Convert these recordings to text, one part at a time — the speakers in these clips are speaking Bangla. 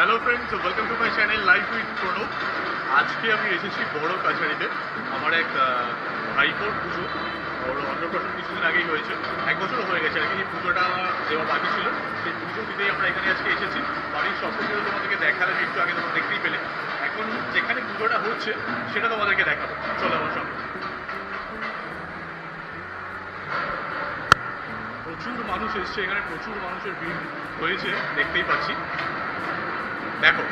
Hello friends, welcome to my channel life with Pranab. আজকে আমি এসেছি বড় কাছারিতে। আমার এক ভাইপোর পুজো, ওর অন্নপ্রাশন কিছুদিন আগেই হয়েছে, 1 বছরও হয়ে গেছে আর কি। যে পুজোটা দেওয়া বাকি ছিল, সেই পুজো দিতেই আমরা এখানে আজকে এসেছি। বাড়ির সব কিছু তোমাদেরকে দেখালাম একটু আগে, তোমরা দেখতেই পেলে। এখন যেখানে পুজোটা হচ্ছে সেটা তোমাদেরকে দেখাবো, চলো আমার সঙ্গে। প্রচুর মানুষ এসছে এখানে, প্রচুর মানুষের ভিড় হয়েছে, দেখতেই পাচ্ছি। দেখো,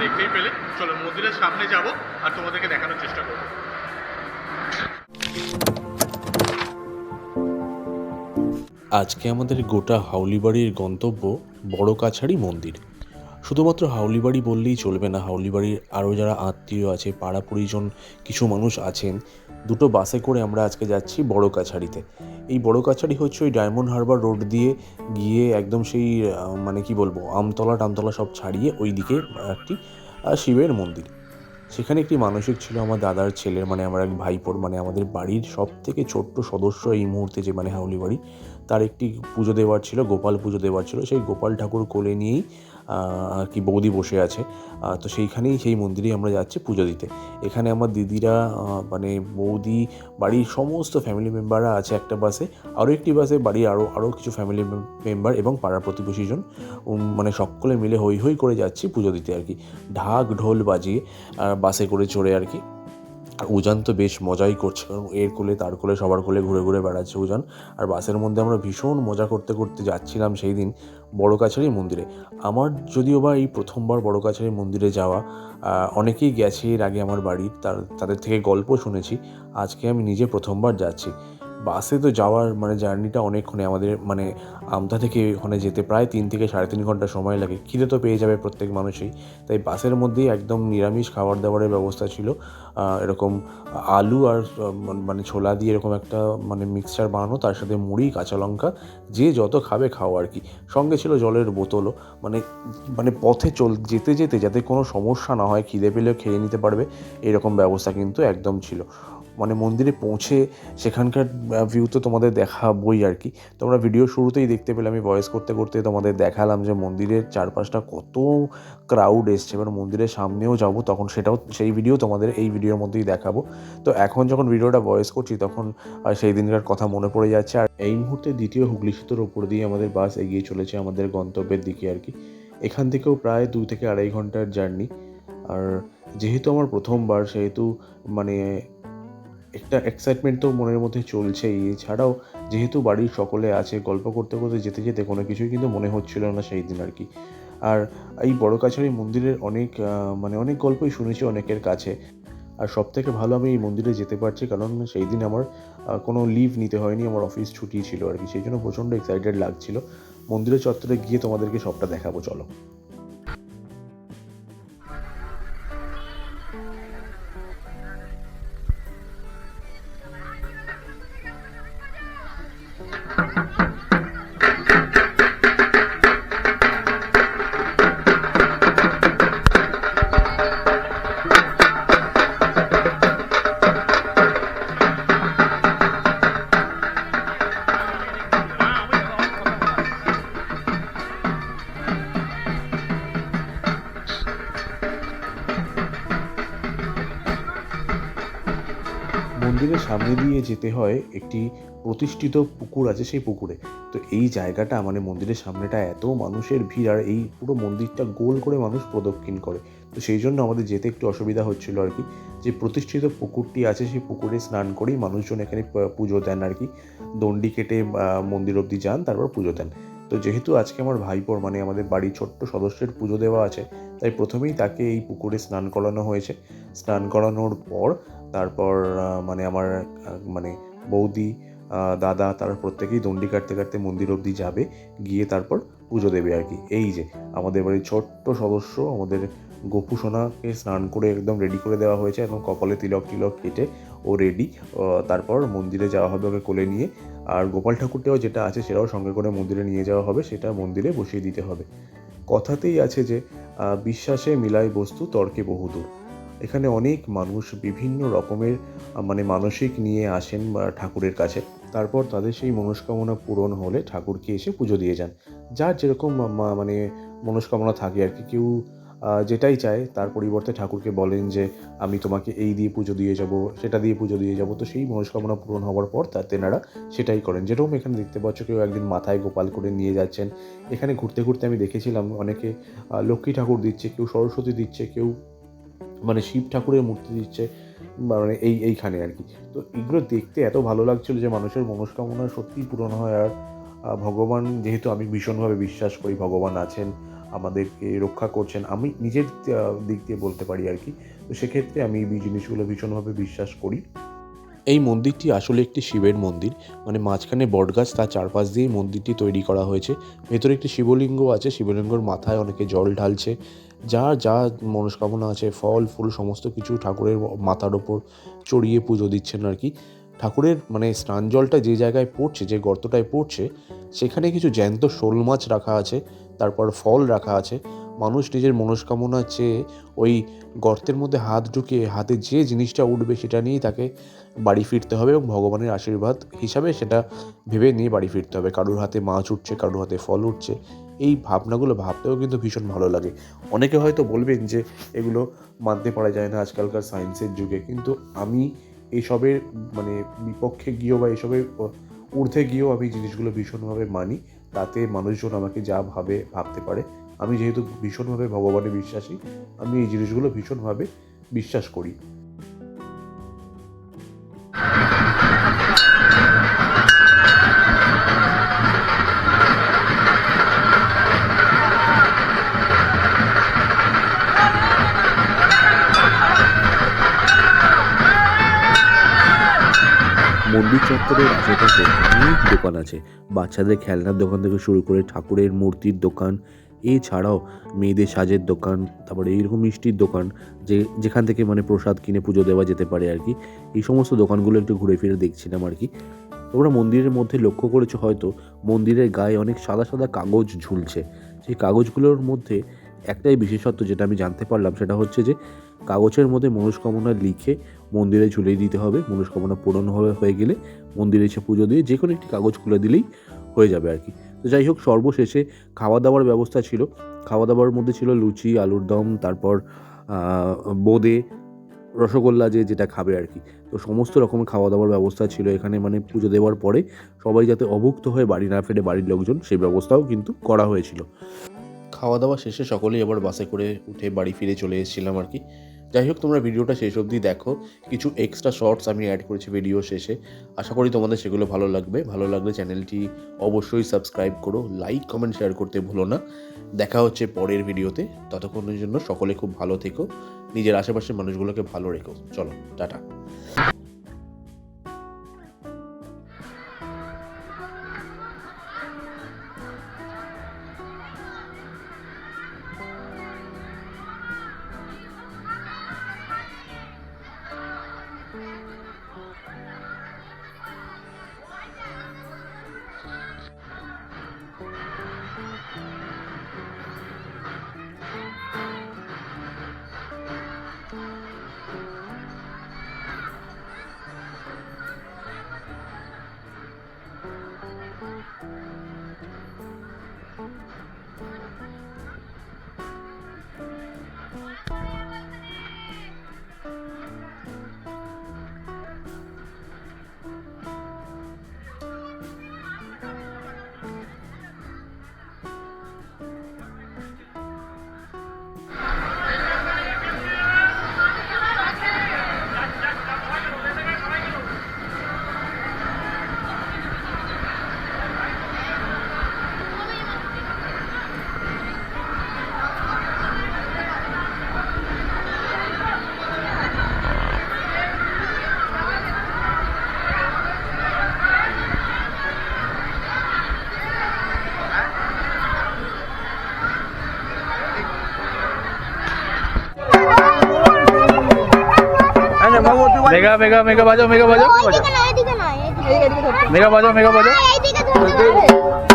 দেখতেই পেলে। চলো মন্দিরের সামনে যাব আর তোমাদেরকে দেখানোর চেষ্টা করবো। আজকে আমাদের গোটা হাউলিবাড়ির গন্তব্য বড় কাছারি মন্দির। শুধুমাত্র হাউলিবাড়ি বললেই চলবে না, হাউলিবাড়ির আরও যারা আত্মীয় আছে, পাড়া পরিজন কিছু মানুষ আছেন, দুটো বাসে করে আমরা আজকে যাচ্ছি বড় কাছারিতে। এই বড় কাছারি হচ্ছে ওই ডায়মন্ড হারবার রোড দিয়ে গিয়ে একদম সেই মানে কি বলবো, আমতলা টামতলা সব ছাড়িয়ে ওই দিকে একটি শিবের মন্দির। সেখানে একটি মানসিক ছিল আমার দাদার ছেলের, মানে আমার এক ভাইপোর, মানে আমাদের বাড়ির সব থেকে ছোট্ট সদস্য এই মুহূর্তে, যে মানে হাউলি বাড়ি, তার একটি পুজো দেওয়ার ছিল, গোপাল পুজো দেওয়ার ছিল। সেই গোপাল ঠাকুর কোলে নিয়েই আর কি বৌদি বসে আছে। তো সেইখানেই, সেই মন্দিরেই আমরা যাচ্ছি পুজো দিতে। এখানে আমার দিদিরা, মানে বৌদি, বাড়ির সমস্ত ফ্যামিলি মেম্বাররা আছে একটা বাসে। আরও একটি বাসে বাড়ির আরও কিছু ফ্যামিলি মেম্বার এবং পাড়ার প্রতিবেশীজন, মানে সকলে মিলে হই হই করে যাচ্ছি পুজো দিতে আর কি, ঢাক ঢোল বাজিয়ে বাসে করে চড়ে আর কি। আর উজান তো বেশ মজাই করছে, কারণ এর কোলে তার কোলে সবার কোলে ঘুরে ঘুরে বেড়াচ্ছে উজান। আর বাসের মধ্যে আমরা ভীষণ মজা করতে করতে যাচ্ছিলাম সেই দিন বড় কাছারি মন্দিরে। আমার যদিও বা এই প্রথমবার বড় কাছারি মন্দিরে যাওয়া। অনেকেই গেছে এর আগে আমার বাড়ির, তাদের থেকে গল্প শুনেছি। আজকে আমি নিজে প্রথমবার যাচ্ছি। বাসে তো যাওয়ার মানে জার্নিটা অনেকক্ষণে, আমাদের মানে আমতা থেকে ওখানে যেতে প্রায় 3 থেকে 3.5 ঘন্টা সময় লাগে। খিদে তো পেয়ে যাবে প্রত্যেক মানুষই, তাই বাসের মধ্যেই একদম নিরামিষ খাবার দাবারের ব্যবস্থা ছিল। এরকম আলু আর মানে ছোলা দিয়ে এরকম একটা মানে মিক্সচার বানানো, তার সাথে মুড়ি, কাঁচা লঙ্কা, যে যত খাবে খাও আর কি। সঙ্গে ছিল জলের বোতলও। মানে মানে পথে যেতে যেতে যাতে কোনো সমস্যা না হয়, খিদে পেলেও খেয়ে নিতে পারবে, এরকম ব্যবস্থা কিন্তু একদম ছিল। মানে মন্দিরে পৌঁছে সেখানকার ভিউ তো তোমাদের দেখাবই আর কি। তোমরা ভিডিও শুরুতেই দেখতে পেলে, আমি ভয়েস করতে করতে তোমাদের দেখালাম যে মন্দিরের চারপাশটা কত ক্রাউড এসছে। এবার মন্দিরের সামনেও যাব, তখন সেই ভিডিও তোমাদের এই ভিডিওর মধ্যেই দেখাবো। তো এখন যখন ভিডিওটা ভয়েস করছি, তখন সেই দিনকার কথা মনে পড়ে যাচ্ছে। আর এই মুহূর্তে দ্বিতীয় হুগলি সেতুর ওপর দিয়ে আমাদের বাস এগিয়ে চলেছে আমাদের গন্তব্যের দিকে আর কি। এখান থেকেও প্রায় 2 থেকে 2.5 ঘন্টার জার্নি। আর যেহেতু আমার প্রথমবার, সেহেতু মানে একটা এক্সাইটমেন্ট তো মনের মধ্যে চলছেই। এছাড়াও যেহেতু বাড়ির সকলে আছে, গল্প করতে করতে যেতে যেতে কোনো কিছুই কিন্তু মনে হচ্ছিল না সেই দিন আর কি। আর এই বড় কাছারি মন্দিরের অনেক গল্পই শুনেছি অনেকের কাছে। আর সবথেকে ভালো, আমি এই মন্দিরে যেতে পারছি কারণ সেই দিন আমার কোনো লিভ নিতে হয়নি, আমার অফিস ছুটি ছিল আর কি। সেই জন্য প্রচণ্ড এক্সাইটেড লাগছিল। মন্দিরের চত্বরে গিয়ে তোমাদেরকে সবটা দেখাবো, চলো। মন্দিরের সামনে দিয়ে যেতে হয়, একটি প্রতিষ্ঠিত পুকুর আছে সেই পুকুরে। তো এই জায়গাটা, মানে মন্দিরের সামনেটা এত মানুষের ভিড়, আর এই পুরো মন্দিরটা গোল করে মানুষ প্রদক্ষিণ করে। তো সেই জন্য আমাদের যেতে একটু অসুবিধা হচ্ছিল আর কি। যে প্রতিষ্ঠিত পুকুরটি আছে, সেই পুকুরে স্নান করেই মানুষজন এখানে পুজো দেন আর কি। দণ্ডি কেটে মন্দির অবধি যান, তারপর পুজো দেন। তো যেহেতু আজকে আমার ভাইপোর, মানে আমাদের বাড়ির ছোট্ট সদস্যের পুজো দেওয়া আছে, তাই প্রথমেই তাকে এই পুকুরে স্নান করানো হয়েছে। স্নান করানোর পর তারপর মানে আমার মানে বৌদি, দাদা, তারা প্রত্যেকেই দণ্ডি কাটতে কাটতে মন্দির অবধি যাবে, গিয়ে তারপর পুজো দেবে আর কি। এই যে আমাদের বাড়ির ছোট্ট সদস্য, আমাদের গপু সোনাকে স্নান করে একদম রেডি করে দেওয়া হয়েছে, এবং কপালে তিলক টিলক কেটে ও রেডি। তারপর মন্দিরে যাওয়া হবে ওকে কোলে নিয়ে। আর গোপাল ঠাকুরটাও যেটা আছে সেটাও সঙ্গে করে মন্দিরে নিয়ে যাওয়া হবে, সেটা মন্দিরে বসিয়ে দিতে হবে। কথাতেই আছে যে বিশ্বাসে মিলাই বস্তু, তর্কে বহুদূর। এখানে অনেক মানুষ বিভিন্ন রকমের মানে মানসিক নিয়ে আসেন ঠাকুরের কাছে। তারপর তাদের সেই মনস্কামনা পূরণ হলে ঠাকুরকে এসে পুজো দিয়ে যান। যার যেরকম মানে মনস্কামনা থাকে আর কি। কেউ যেটাই চায় তার পরিবর্তে ঠাকুরকে বলেন যে আমি তোমাকে এই দিয়ে পুজো দিয়ে যাব, সেটা দিয়ে পুজো দিয়ে যাব। তো সেই মনস্কামনা পূরণ হওয়ার পর তেনারা সেটাই করেন। যেরকম এখানে দেখতে পাচ্ছ কেউ একদিন মাথায় গোপাল করে নিয়ে যাচ্ছেন। এখানে ঘুরতে ঘুরতে আমি দেখেছিলাম অনেকে লক্ষ্মী ঠাকুর দিচ্ছে, কেউ সরস্বতী দিচ্ছে, কেউ মানে শিব ঠাকুরের মূর্তি দিচ্ছে, মানে এইখানে আর কি। তো এগুলো দেখতে এত ভালো লাগছিল যে মানুষের মনস্কামনা সত্যিই পূরণ হয়। আর ভগবান, যেহেতু আমি ভীষণভাবে বিশ্বাস করি ভগবান আছেন, আমাদেরকে রক্ষা করছেন, আমি নিজের দিক দিয়ে বলতে পারি আর কি। তো সেক্ষেত্রে আমি এই জিনিসগুলো ভীষণভাবে বিশ্বাস করি। এই মন্দিরটি আসলে একটি শিবের মন্দির, মানে মাঝখানে বটগাছ, তার চারপাশ দিয়েই মন্দিরটি তৈরি করা হয়েছে। ভেতরে একটি শিবলিঙ্গ আছে, শিবলিঙ্গর মাথায় অনেকে জল ঢালছে। যা যা মনস্কামনা আছে, ফল ফুল সমস্ত কিছু ঠাকুরের মাথার ওপর চড়িয়ে পুজো দিচ্ছেন আর কি। ঠাকুরের মানে স্নান জলটা যে জায়গায় পড়ছে, যে গর্তটায় পড়ছে, সেখানে কিছু জ্যান্ত শোল মাছ রাখা আছে, তারপর ফল রাখা আছে। মানুষ নিজের মনস্কামনা চেয়ে ওই গর্তের মধ্যে হাত ঢুকিয়ে হাতে যে জিনিসটা উঠবে সেটা নিয়েই তাকে বাড়ি ফিরতে হবে, এবং ভগবানের আশীর্বাদ হিসাবে সেটা ভেবে নিয়ে বাড়ি ফিরতে হবে। কারোর হাতে মাছ উঠছে, কারোর হাতে ফল উঠছে, এই ভাবনাগুলো ভাবতেও কিন্তু ভীষণ ভালো লাগে। অনেকে হয়তো বলবেন যে এগুলো মানতে পারা যায় না আজকালকার সায়েন্সের যুগে, কিন্তু আমি এসবের মানে বিপক্ষে গিয়েও বা এসবের ঊর্ধ্বে গিয়েও আমি জিনিসগুলো ভীষণভাবে মানি। তাতে মানুষজন আমাকে যা ভাবতে পারে, আমি যেহেতু ভীষণভাবে ভগবানে বিশ্বাসী, আমি এই জিনিসগুলো ভীষণভাবে বিশ্বাস করি। মন্দির চত্বরের আশেপাশে অনেক দোকান আছে। বাচ্চাদের খেলনার দোকান থেকে শুরু করে ঠাকুরের মূর্তির দোকান, এছাড়াও মেয়েদের সাজের দোকান, তারপরে এইরকম মিষ্টির দোকান, যেখান থেকে মানে প্রসাদ কিনে পুজো দেওয়া যেতে পারে আর কি। এই সমস্ত দোকানগুলো একটু ঘুরে ফিরে দেখছিলাম আর কি। তোমরা মন্দিরের মধ্যে লক্ষ্য করেছো হয়তো, মন্দিরের গায়ে অনেক সাদা সাদা কাগজ ঝুলছে। সেই কাগজগুলোর মধ্যে একটাই বিশেষত্ব যেটা আমি জানতে পারলাম, সেটা হচ্ছে যে কাগজের মধ্যে মনস্কামনা লিখে মন্দিরে ঝুলিয়ে দিতে হবে। মনস্কামনা পূরণ হয়ে গেলে মন্দিরে এসে পুজো দিয়ে যে কোনো একটি কাগজ খুলে দিলেই হয়ে যাবে আর কি। তো যাই হোক, সর্বশেষে খাওয়া দাওয়ার ব্যবস্থা ছিল। খাওয়া দাওয়ার মধ্যে ছিল লুচি, আলুর দম, তারপর বোঁদে, রসগোল্লা, যেটা খাবে আর কি। তো সমস্ত রকমের খাওয়া দাওয়ার ব্যবস্থা ছিল এখানে। মানে পুজো দেওয়ার পরে সবাই যাতে অভুক্ত হয়ে বাড়ি না ফেরে বাড়ির লোকজন, সেই ব্যবস্থাও কিন্তু করা হয়েছিল। খাওয়া দাওয়া শেষে সকলেই আবার বাসে করে উঠে বাড়ি ফিরে চলে এসেছিলাম আর কি। যাই হোক, তোমরা ভিডিওটা শেষ অবধি দেখো। কিছু এক্সট্রা শর্টস আমি অ্যাড করেছি ভিডিও শেষে, আশা করি তোমাদের সেগুলো ভালো লাগবে। ভালো লাগলে চ্যানেলটি অবশ্যই সাবস্ক্রাইব করো, লাইক কমেন্ট শেয়ার করতে ভুলো না। দেখা হচ্ছে পরের ভিডিওতে। ততক্ষণের জন্য সকলে খুব ভালো থেকো, নিজের আশেপাশের মানুষগুলোকে ভালো রেখো। চলো, টাটা। মেগা মেগা মেগা বাজাও, মেগা বাজাও, এইদিকে না, এইদিকে না, এইদিকে ধরতে হবে। মেগা বাজাও, মেগা বাজাও। এইদিকে ধরতে হবে।